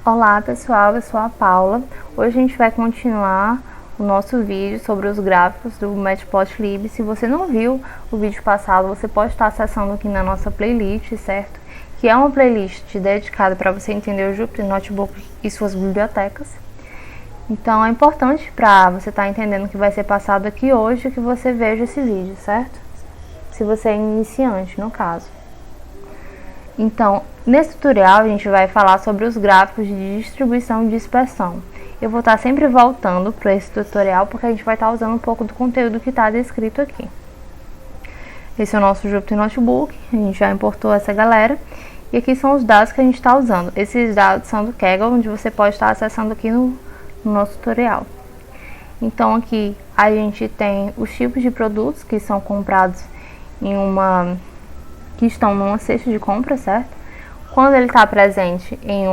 Olá pessoal, eu sou a Paula. Hoje a gente vai continuar o nosso vídeo sobre os gráficos do Matplotlib. Se você não viu o vídeo passado, você pode estar acessando aqui na nossa playlist, certo? Que é uma playlist dedicada para você entender o Jupyter Notebook e suas bibliotecas. Então é importante para você estar entendendo o que vai ser passado aqui hoje que você veja esse vídeo, certo? Se você é iniciante, no caso. Então, nesse tutorial a gente vai falar sobre os gráficos de distribuição e dispersão. Eu vou estar sempre voltando para esse tutorial porque a gente vai estar usando um pouco do conteúdo que está descrito aqui. Esse é o nosso Jupyter Notebook, a gente já importou essa galera. E aqui são os dados que a gente está usando. Esses dados são do Kaggle, onde você pode estar acessando aqui no nosso tutorial. Então aqui a gente tem os tipos de produtos que são comprados que estão numa cesta de compra, certo? Quando ele está presente em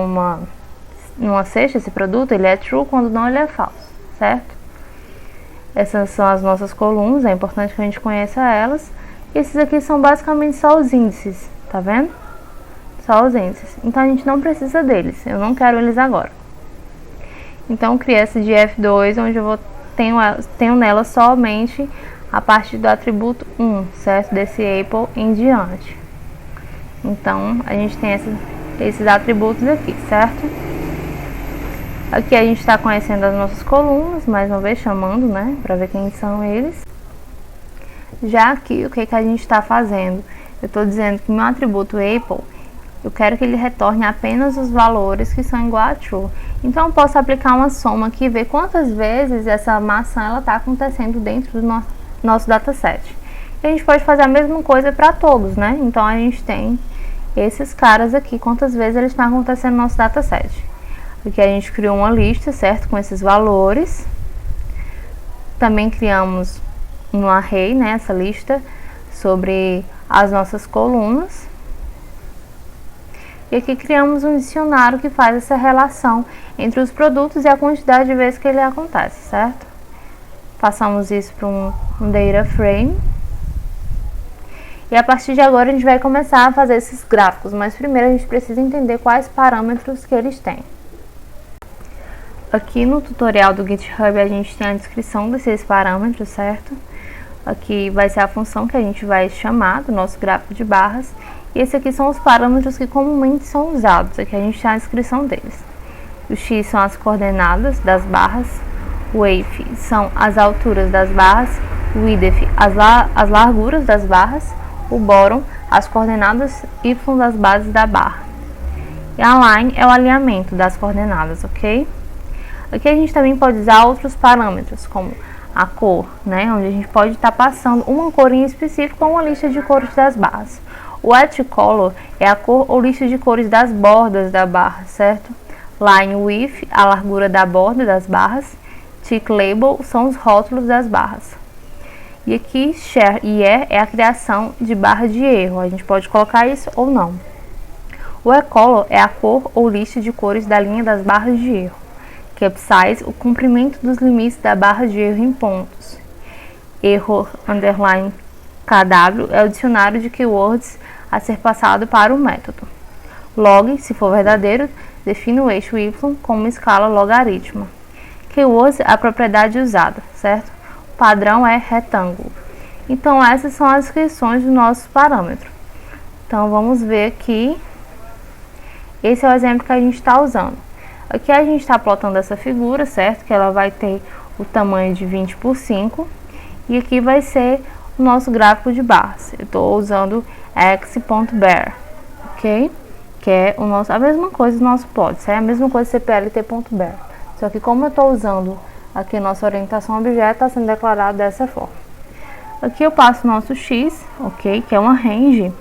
numa cesta, esse produto, ele é true, quando não, ele é falso, certo? Essas são as nossas colunas, é importante que a gente conheça elas. E esses aqui são basicamente só os índices, tá vendo? Só os índices. Então a gente não precisa deles, eu não quero eles agora. Então eu criei essa de F2, onde eu tenho nela somente a partir do atributo 1, certo? Desse Apple em diante. Então, a gente tem esses atributos aqui, certo? Aqui a gente está conhecendo as nossas colunas, mais uma vez chamando, né? Para ver quem são eles. Já aqui, o que a gente está fazendo? Eu estou dizendo que meu atributo Apple, eu quero que ele retorne apenas os valores que são igual a true. Então, eu posso aplicar uma soma aqui e ver quantas vezes essa maçã está acontecendo dentro do nosso dataset. E a gente pode fazer a mesma coisa para todos, né? Então, a gente tem esses caras aqui, quantas vezes eles estão acontecendo no nosso dataset. Aqui a gente criou uma lista, certo? Com esses valores. Também criamos um array, né? Essa lista sobre as nossas colunas. E aqui criamos um dicionário que faz essa relação entre os produtos e a quantidade de vezes que ele acontece, certo? Passamos isso para um data frame. E a partir de agora a gente vai começar a fazer esses gráficos, mas primeiro a gente precisa entender quais parâmetros que eles têm. Aqui no tutorial do GitHub a gente tem a descrição desses parâmetros, certo? Aqui vai ser a função que a gente vai chamar do nosso gráfico de barras. E esses aqui são os parâmetros que comumente são usados, aqui a gente tem a descrição deles. O x são as coordenadas das barras, o height são as alturas das barras, o width as larguras das barras, o bottom, as coordenadas y das bases da barra. E a line é o alinhamento das coordenadas, ok? Aqui a gente também pode usar outros parâmetros, como a cor, né? Onde a gente pode estar passando uma cor em específico ou uma lista de cores das barras. O edge color é a cor ou lista de cores das bordas da barra, certo? Line width, a largura da borda das barras. Tick label são os rótulos das barras. E aqui, share e é a criação de barra de erro. A gente pode colocar isso ou não. O ecolor é a cor ou lista de cores da linha das barras de erro. Capsize, o comprimento dos limites da barra de erro em pontos. Error underline KW é o dicionário de keywords a ser passado para o método. Log, se for verdadeiro, define o eixo y como uma escala logarítmica. Keywords é a propriedade usada, certo? Padrão é retângulo. Então, essas são as descrições do nosso parâmetro. Então, vamos ver aqui. Esse é o exemplo que a gente está usando. Aqui a gente está plotando essa figura, certo? Que ela vai ter o tamanho de 20 por 5. E aqui vai ser o nosso gráfico de barras. Eu estou usando x.bar, ok? Que é a mesma coisa do nosso plot. É a mesma coisa cplt.bar. Só que como eu estou usando aqui nossa orientação a objeto, está sendo declarado dessa forma. Aqui eu passo o nosso x, ok? Que é uma range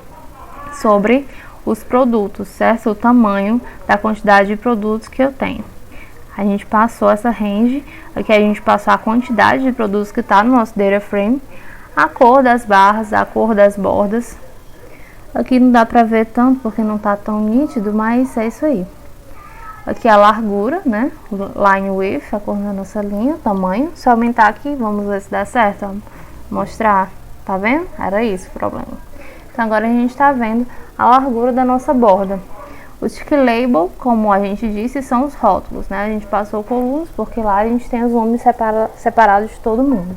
sobre os produtos, certo? O tamanho da quantidade de produtos que eu tenho. A gente passou essa range, aqui a gente passou a quantidade de produtos que está no nosso data frame, a cor das barras, a cor das bordas. Aqui não dá para ver tanto porque não está tão nítido, mas é isso aí. Aqui a largura, né? Line width, a cor da nossa linha, tamanho. Se eu aumentar aqui, vamos ver se dá certo. Ó. Mostrar, tá vendo? Era isso o problema. Então agora a gente está vendo a largura da nossa borda. O tick label, como a gente disse, são os rótulos, né? A gente passou colunas porque lá a gente tem os nomes separados de todo mundo.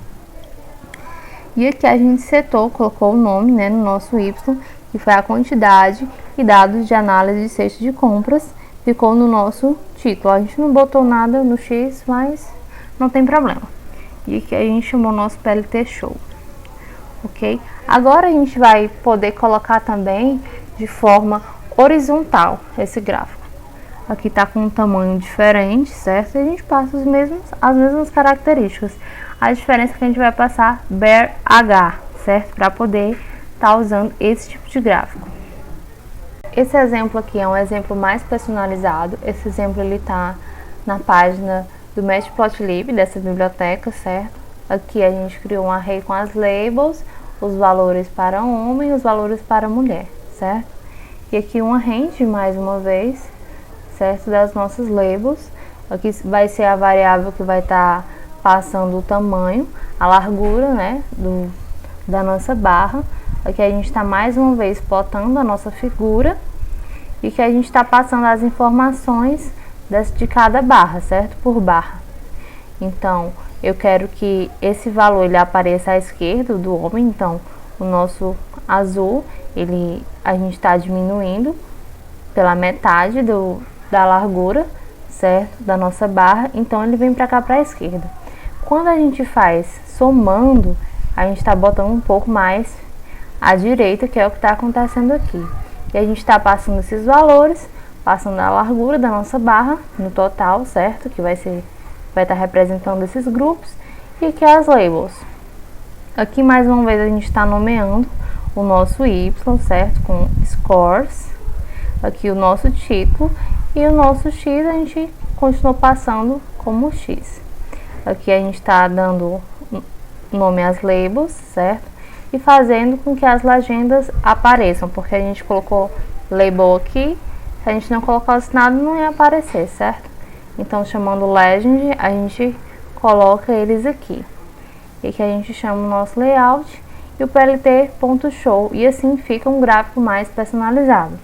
E aqui a gente colocou o nome, né, no nosso Y, que foi a quantidade e dados de análise de cesta de compras, ficou no nosso título. A gente não botou nada no X, mas não tem problema. E aqui a gente chamou nosso PLT Show, ok? Agora a gente vai poder colocar também de forma horizontal esse gráfico. Aqui tá com um tamanho diferente, certo? E a gente passa as mesmas características. A diferença é que a gente vai passar Bear H, certo? Para poder estar usando esse tipo de gráfico. Esse exemplo aqui é um exemplo mais personalizado. Esse exemplo ele tá na página do Matplotlib, dessa biblioteca, certo? Aqui a gente criou um array com as labels, os valores para homem e os valores para mulher, certo? E aqui uma range, mais uma vez, certo? Das nossas labels. Aqui vai ser a variável que vai estar passando o tamanho, a largura, né, da nossa barra. Aqui a gente está mais uma vez plotando a nossa figura e que a gente está passando as informações de cada barra, certo? Por barra. Então, eu quero que esse valor ele apareça à esquerda do homem. Então, o nosso azul, a gente está diminuindo pela metade da largura, certo? Da nossa barra. Então, ele vem para cá, para a esquerda. Quando a gente faz somando, a gente está botando um pouco mais à direita, que é o que está acontecendo aqui. E a gente está passando esses valores, passando a largura da nossa barra no total, certo? Que vai estar representando esses grupos. E aqui as labels. Aqui mais uma vez a gente está nomeando o nosso Y, certo? Com scores. Aqui o nosso título. E o nosso X a gente continuou passando como X. Aqui a gente está dando nome às labels, certo? E fazendo com que as legendas apareçam, porque a gente colocou label aqui, se a gente não colocasse nada não ia aparecer, certo? Então, chamando legend, a gente coloca eles aqui. E aqui a gente chama o nosso layout e o plt.show, e assim fica um gráfico mais personalizado.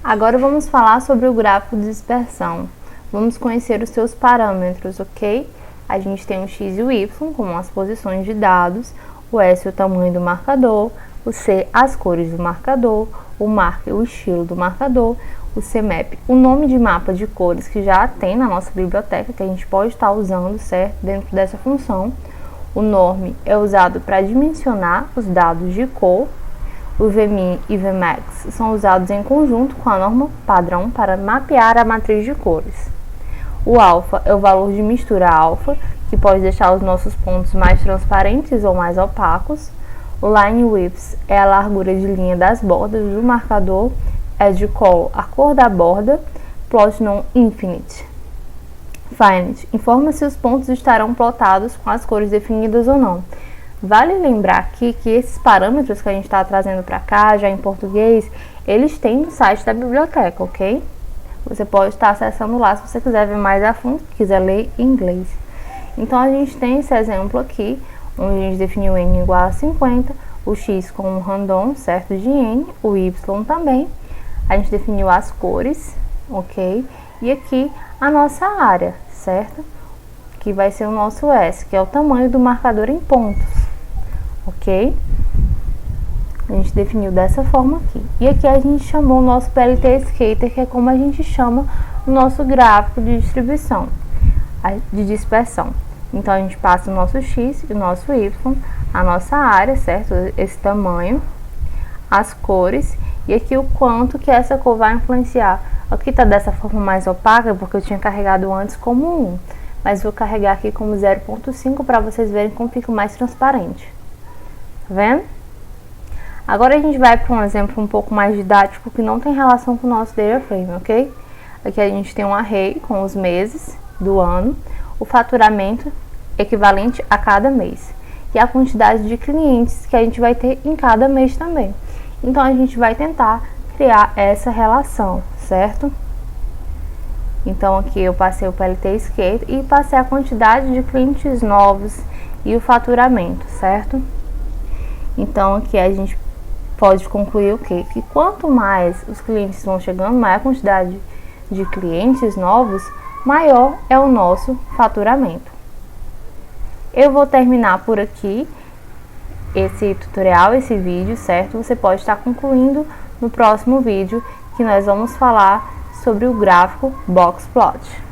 Agora vamos falar sobre o gráfico de dispersão. Vamos conhecer os seus parâmetros, ok? A gente tem o X e o Y, como as posições de dados, o S, o tamanho do marcador, o C, as cores do marcador, o marker, o estilo do marcador, o CMap, o nome de mapa de cores que já tem na nossa biblioteca, que a gente pode estar usando, certo, dentro dessa função. O norm é usado para dimensionar os dados de cor. O Vmin e Vmax são usados em conjunto com a norma padrão para mapear a matriz de cores. O alfa é o valor de mistura alfa, que pode deixar os nossos pontos mais transparentes ou mais opacos. O line width é a largura de linha das bordas do marcador. Edge color, a cor da borda. Plot non infinite. Finite informa se os pontos estarão plotados com as cores definidas ou não. Vale lembrar aqui que esses parâmetros que a gente está trazendo para cá, já em português, eles têm no site da biblioteca, ok? Você pode estar acessando lá se você quiser ver mais a fundo, quiser ler em inglês. Então, a gente tem esse exemplo aqui, onde a gente definiu n igual a 50, o x com um random, certo, de n, o y também. A gente definiu as cores, ok? E aqui a nossa área, certo? Que vai ser o nosso S, que é o tamanho do marcador em pontos, ok? A gente definiu dessa forma aqui. E aqui a gente chamou o nosso PLT Skater, que é como a gente chama o nosso gráfico de distribuição, de dispersão. Então, a gente passa o nosso X e o nosso Y, a nossa área, certo? Esse tamanho, as cores, e aqui o quanto que essa cor vai influenciar. Aqui tá dessa forma mais opaca, porque eu tinha carregado antes como 1, mas vou carregar aqui como 0.5 para vocês verem como fica mais transparente. Tá vendo? Agora a gente vai para um exemplo um pouco mais didático que não tem relação com o nosso data frame, ok? Aqui a gente tem um array com os meses do ano, o faturamento equivalente a cada mês e a quantidade de clientes que a gente vai ter em cada mês também. Então, a gente vai tentar criar essa relação, certo? Então, aqui eu passei o PLT Skater e passei a quantidade de clientes novos e o faturamento, certo? Então, aqui a gente pode concluir o quê? Que quanto mais os clientes vão chegando, maior a quantidade de clientes novos, maior é o nosso faturamento. Eu vou terminar por aqui esse tutorial, esse vídeo, certo? Você pode estar concluindo no próximo vídeo, que nós vamos falar sobre o gráfico Boxplot.